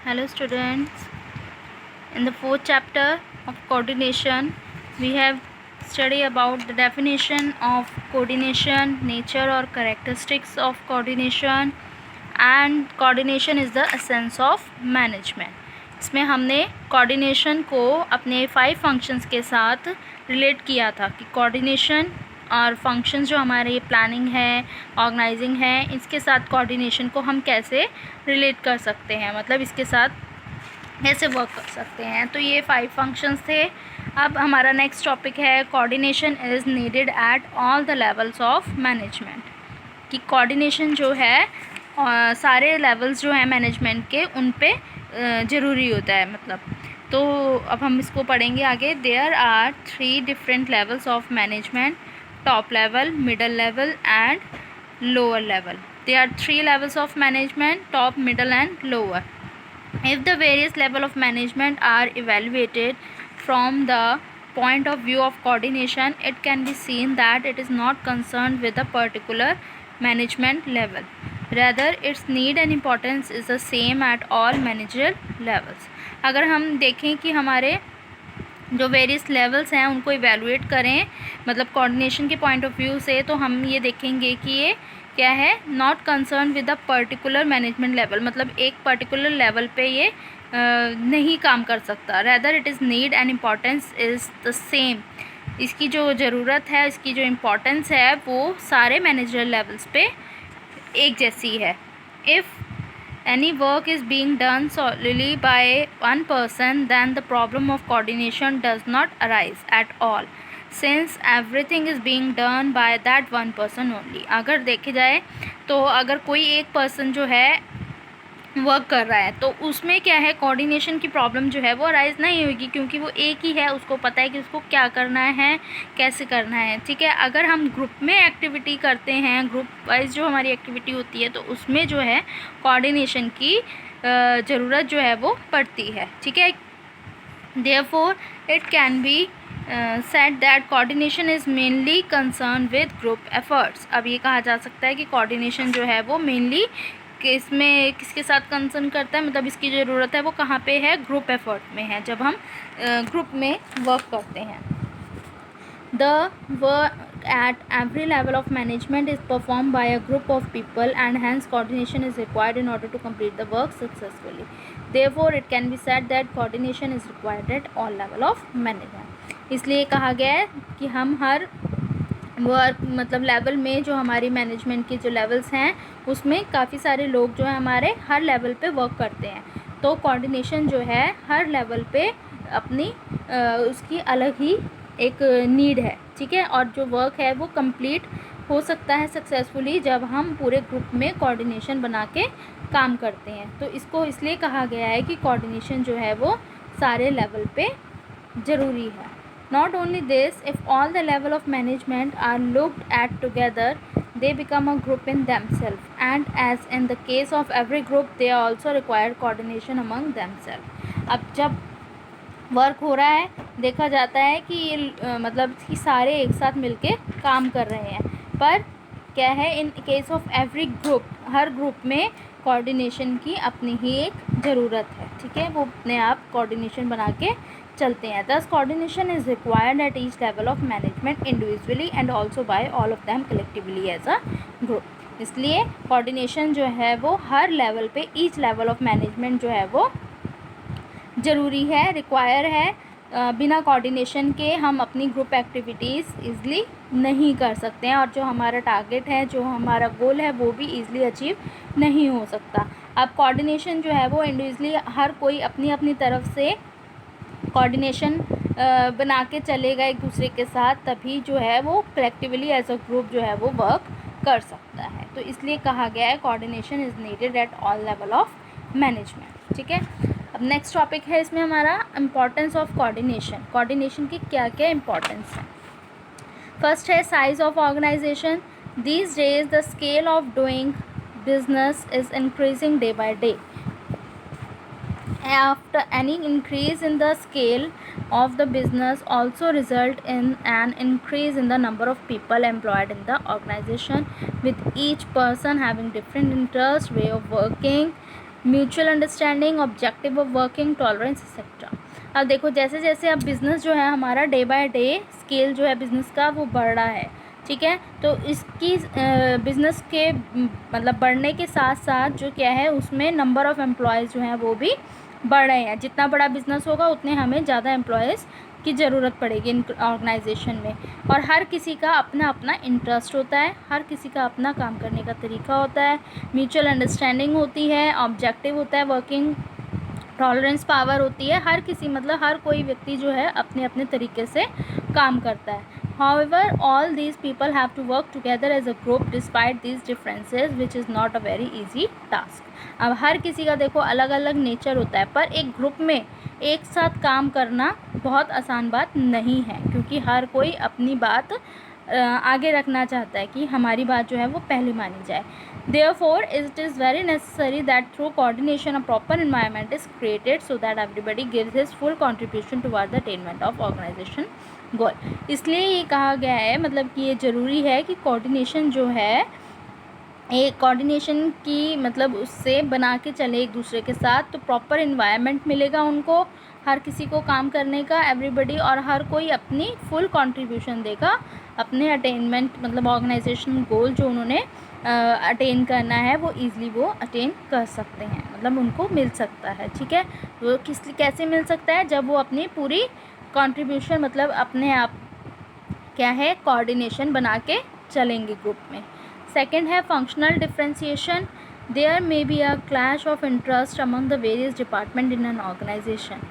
Hello students, in the fourth chapter of coordination, we have studied about the definition of coordination, nature or characteristics of coordination and coordination is the essence of management. इसमें हमने coordination को अपने 5 functions के साथ relate किया था कि coordination और फंक्शंस जो हमारे प्लानिंग है, ऑर्गेनाइजिंग है, इसके साथ कोऑर्डिनेशन को हम कैसे रिलेट कर सकते हैं, मतलब इसके साथ कैसे वर्क कर सकते हैं। तो ये 5 फंक्शंस थे। अब हमारा नेक्स्ट टॉपिक है coordination is needed at all the levels of management, कि कोऑर्डिनेशन जो है सारे लेवल्स जो हैं मैनेजमेंट के उन पे ज़रूरी होता है मतलब। तो अब हम इसको पढ़ेंगे आगे। There are 3 different levels of management: top level, middle level and lower level. There are 3 levels of management: top, middle and lower. If the various level of management are evaluated from the point of view of coordination, it can be seen that it is not concerned with a particular management level. Rather, its need and importance is the same at all managerial levels. अगर हम देखें कि हमारे जो various levels हैं उनको evaluate करें मतलब कोऑर्डिनेशन के पॉइंट ऑफ व्यू से, तो हम ये देखेंगे कि ये क्या है, not concern with a particular management level, मतलब एक पर्टिकुलर लेवल पे ये नहीं काम कर सकता। Rather it is need and importance is the same, इसकी जो ज़रूरत है, इसकी जो इम्पोर्टेंस है वो सारे मैनेजरल लेवल्स पे एक जैसी है। If any work is being done solely by one person, then the problem of coordination does not arise at all, since everything is being done by that one person only. अगर देखे जाए तो अगर कोई एक पर्सन जो है work कर रहा है तो उसमें क्या है, कोऑर्डिनेशन की प्रॉब्लम जो है वो अराइज नहीं होगी, क्योंकि वो एक ही है, उसको पता है कि उसको क्या करना है, कैसे करना है। ठीक है, अगर हम ग्रुप में एक्टिविटी करते हैं, ग्रुप वाइज जो हमारी एक्टिविटी होती है, तो उसमें जो है कोऑर्डिनेशन की ज़रूरत जो है वो पड़ती है। ठीक है, therefore it can be said that coordination is mainly concern with group efforts. अब ये कहा जा सकता है कि कोऑर्डिनेशन जो है वो मेनली इसमें किसके साथ कंसर्न करता है, मतलब इसकी ज़रूरत है वो कहाँ पे है, ग्रुप एफर्ट में है, जब हम ग्रुप में वर्क करते हैं। The work at every level of management is perform by a group of people and hence coordination is required in order to complete the work successfully. Therefore it can be said that coordination is required at all level of management. इसलिए कहा गया है कि हम her work मतलब level में जो हमारी मैनेजमेंट के जो लेवल्स हैं उसमें काफ़ी सारे लोग जो है हमारे हर लेवल पे वर्क करते हैं, तो कोऑर्डिनेशन जो है हर लेवल पे अपनी उसकी अलग ही एक नीड है। ठीक है, और जो वर्क है वो कंप्लीट हो सकता है सक्सेसफुली जब हम पूरे ग्रुप में कोऑर्डिनेशन बना के काम करते हैं। तो इसको इसलिए कहा गया है कि कोऑर्डिनेशन जो है वो सारे लेवल पे ज़रूरी है। Not only this, if all the level of management are looked at together, they become a group in themselves, and as in the case of every group, they also require coordination among themselves. अब जब work हो रहा है देखा जाता है कि ये मतलब कि सारे एक साथ मिलके काम कर रहे हैं, पर क्या है, in case of every group, her group में कोऑर्डिनेशन की अपनी ही एक ज़रूरत है। ठीक है, वो अपने आप कोऑर्डिनेशन बना के चलते हैं। Thus coordination is required at each level of management individually and also by all of them collectively as a group. इसलिए कोऑर्डिनेशन जो है वो हर लेवल पे, ईच लेवल ऑफ मैनेजमेंट जो है वो ज़रूरी है, रिक्वायर है। बिना कोऑर्डिनेशन के हम अपनी ग्रुप एक्टिविटीज़ ईज़िली नहीं कर सकते हैं, और जो हमारा टारगेट है, जो हमारा गोल है, वो भी ईज़िली अचीव नहीं हो सकता। अब कोऑर्डिनेशन जो है वो इंडिविजुअली हर कोई अपनी अपनी तरफ से कोऑर्डिनेशन बना के चलेगा एक दूसरे के साथ, तभी जो है वो कलेक्टिवली एज अ ग्रुप जो है वो वर्क कर सकता है। तो इसलिए कहा गया है coordination is needed eight all level of management. ठीक है, अब नेक्स्ट टॉपिक है इसमें हमारा इम्पॉर्टेंस ऑफ कोऑर्डिनेशन। कोऑर्डिनेशन की क्या क्या इम्पॉर्टेंस है। फर्स्ट है size of organisation. These days the scale of doing business is increasing day by day. After any increase in the scale of the business also result in an increase in the number of people employed in the organization, with each person having different interest, way of working mutual understanding, objective of working, tolerance etcetera. अब देखो जैसे जैसे अब business जो है हमारा day by day scale जो है बिज़नेस का वो बढ़ रहा है, ठीक है। तो इसकी बिज़नेस के मतलब बढ़ने के साथ साथ जो क्या है उसमें नंबर ऑफ़ एम्प्लॉयज़ जो हैं वो भी बढ़ रहे हैं। जितना बड़ा बिज़नेस होगा उतने हमें ज़्यादा एम्प्लॉयज़ की ज़रूरत पड़ेगी इन ऑर्गेनाइजेशन में। और हर किसी का अपना अपना इंटरेस्ट होता है, हर किसी का अपना काम करने का तरीका होता है, म्यूचुअल अंडरस्टैंडिंग होती है, ऑब्जेक्टिव होता है वर्किंग, टॉलरेंस पावर होती है। हर किसी मतलब हर कोई व्यक्ति जो है अपने अपने तरीके से काम करता है। However, all these people have to work together as a group despite these differences, which is not a very easy task. अब हर किसी का देखो अलग अलग नेचर होता है, पर एक ग्रुप में एक साथ काम करना बहुत आसान बात नहीं है, क्योंकि हर कोई अपनी बात आगे रखना चाहता है कि हमारी बात जो है वो पहले मानी जाए। Therefore, it is very necessary that through coordination a proper environment is created so that everybody gives his full contribution toward the attainment of organization goal. इसलिए ये कहा गया है मतलब कि ये ज़रूरी है कि कोऑर्डिनेशन जो है एक कोऑर्डिनेशन की मतलब उससे बना के चले एक दूसरे के साथ, तो प्रॉपर इन्वायरमेंट मिलेगा उनको हर किसी को काम करने का, एवरीबडी, और हर कोई अपनी फुल कंट्रीब्यूशन देगा अपने अटेनमेंट मतलब ऑर्गेनाइजेशन गोल जो उन्होंने अटेन करना है वो ईज़िली वो अटेन कर सकते हैं, मतलब उनको मिल सकता है, ठीक है। वो कैसे मिल सकता है, जब वो अपनी पूरी कंट्रीब्यूशन मतलब अपने आप क्या है कोऑर्डिनेशन बना के चलेंगे ग्रुप में। सेकंड है functional differentiation. There may be a clash of interest among the various department in an organisation.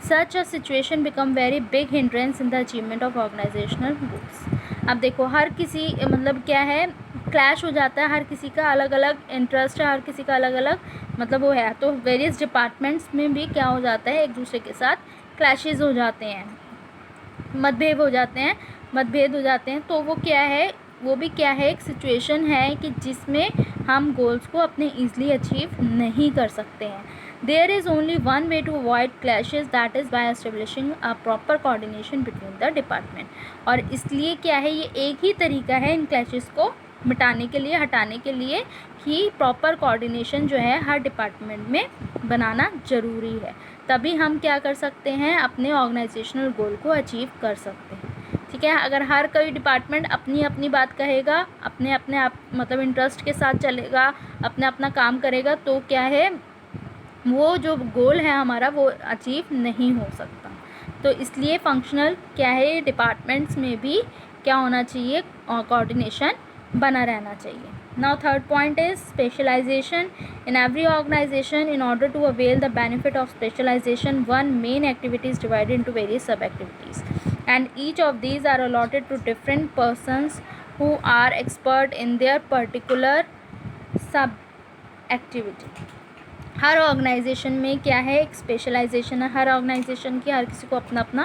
Such a situation become very big hindrance in the achievement of organisational goals. अब देखो हर किसी मतलब क्या है clash हो जाता है, हर किसी का अलग अलग इंटरेस्ट है, हर किसी का अलग अलग मतलब वो है, तो वेरियस डिपार्टमेंट्स में भी क्या हो जाता है एक दूसरे के साथ क्लैशेस हो जाते हैं, मतभेद हो जाते हैं। तो वो क्या है, वो भी क्या है एक सिचुएशन है कि जिसमें हम गोल्स को अपने ईज़िली अचीव नहीं कर सकते हैं। There is only one way to avoid clashes, that is by establishing a proper coordination between the department. और इसलिए क्या है ये एक ही तरीका है इन क्लैशेस को मिटाने के लिए, हटाने के लिए, कि प्रॉपर कोऑर्डिनेशन जो है हर डिपार्टमेंट में बनाना ज़रूरी है। तभी हम क्या कर सकते हैं अपने ऑर्गेनाइजेशनल गोल को अचीव कर सकते हैं, ठीक है। अगर हर कोई डिपार्टमेंट अपनी अपनी बात कहेगा, अपने अपने आप मतलब इंटरेस्ट के साथ चलेगा, अपना अपना काम करेगा, तो क्या है वो जो गोल है हमारा वो अचीव नहीं हो सकता। तो इसलिए फंक्शनल क्या है डिपार्टमेंट्स में भी क्या होना चाहिए कोऑर्डिनेशन बना रहना चाहिए। Now third point is specialization. In every organization, in order to avail the benefit of specialization, one main activity is divided into various sub-activities, and each of these are allotted to different persons who are expert in their particular sub-activity. हर organisation में क्या है एक specialisation है, हर organisation की हर किसी को अपना अपना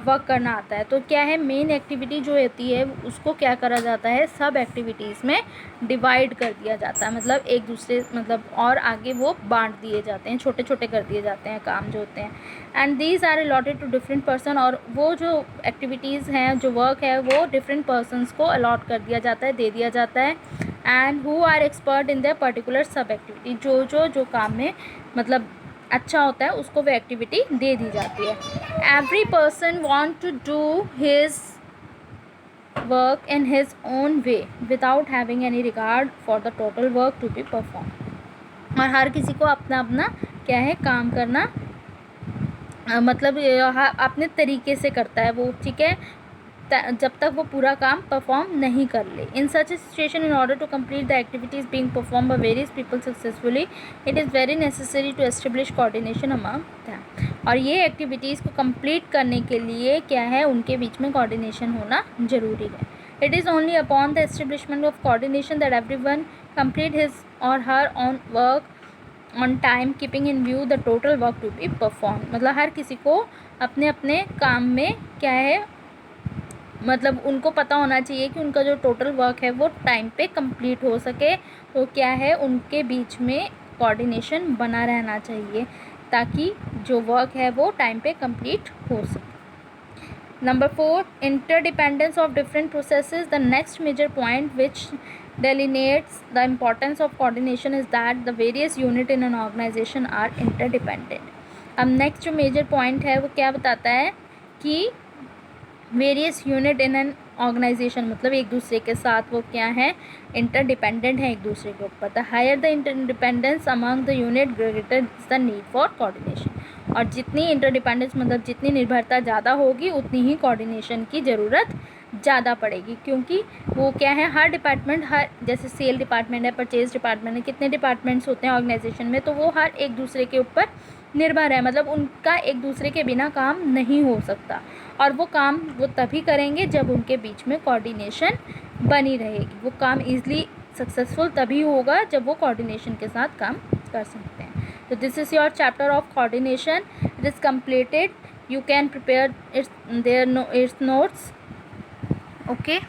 वर्क करना आता है। तो क्या है मेन एक्टिविटी जो होती है उसको क्या करा जाता है सब एक्टिविटीज़ में डिवाइड कर दिया जाता है, मतलब एक दूसरे मतलब और आगे वो बांट दिए जाते हैं, छोटे छोटे कर दिए जाते हैं काम जो होते हैं। And these are allotted to different person, और वो जो एक्टिविटीज़ हैं जो वर्क है वो डिफरेंट पर्सनस को अलॉट कर दिया जाता है, दे दिया जाता है। And who are expert in the particular sub activity, जो काम में मतलब अच्छा होता है उसको वो एक्टिविटी दे दी जाती है। Every person want to do his work in his own way without having any regard for the total work to be perform. और हर किसी को अपना अपना क्या है काम करना मतलब अपने तरीके से करता है वो, ठीक है, जब तक वो पूरा काम परफॉर्म नहीं कर ले। In such a situation in order to complete the activities being perform by various people successfully, it is very necessary to establish coordination among them. और ये एक्टिविटीज़ को कंप्लीट करने के लिए क्या है उनके बीच में कोऑर्डिनेशन होना ज़रूरी है। It is only upon the establishment of coordination that everyone complete his और her own work on time keeping in view the total work to be perform. मतलब हर किसी को अपने अपने काम में क्या है मतलब उनको पता होना चाहिए कि उनका जो टोटल वर्क है वो टाइम पे कंप्लीट हो सके। तो क्या है उनके बीच में कोऑर्डिनेशन बना रहना चाहिए ताकि जो वर्क है वो टाइम पे कंप्लीट हो सके। Number 4, interdependence of different processes. The next major point which delineates the importance of coordination is that the various unit in an organization are interdependent. अब नेक्स्ट जो मेजर पॉइंट है वो क्या बताता है कि various unit in an organisation मतलब एक दूसरे के साथ वो क्या है, इंटरडिपेंडेंट है एक दूसरे के ऊपर. The higher the interdependence among the unit greater is the need for coordination. और जितनी इंटरडिपेंडेंस मतलब जितनी निर्भरता ज़्यादा होगी उतनी ही कोऑर्डिनेशन की ज़रूरत ज़्यादा पड़ेगी, क्योंकि वो क्या है, हर डिपार्टमेंट, हर जैसे सेल डिपार्टमेंट है, परचेज डिपार्टमेंट है, कितने डिपार्टमेंट्स होते हैं ऑर्गेनाइजेशन में, तो वो हर एक दूसरे के ऊपर निर्भर है. मतलब उनका एक दूसरे के बिना काम नहीं हो सकता, और वो काम वो तभी करेंगे जब उनके बीच में कोऑर्डिनेशन बनी रहेगी. वो काम ईजिली सक्सेसफुल तभी होगा जब वो कोऑर्डिनेशन के साथ काम कर सकते हैं. तो this is your chapter of coordination. It is completed. You can prepare its notes. Okay.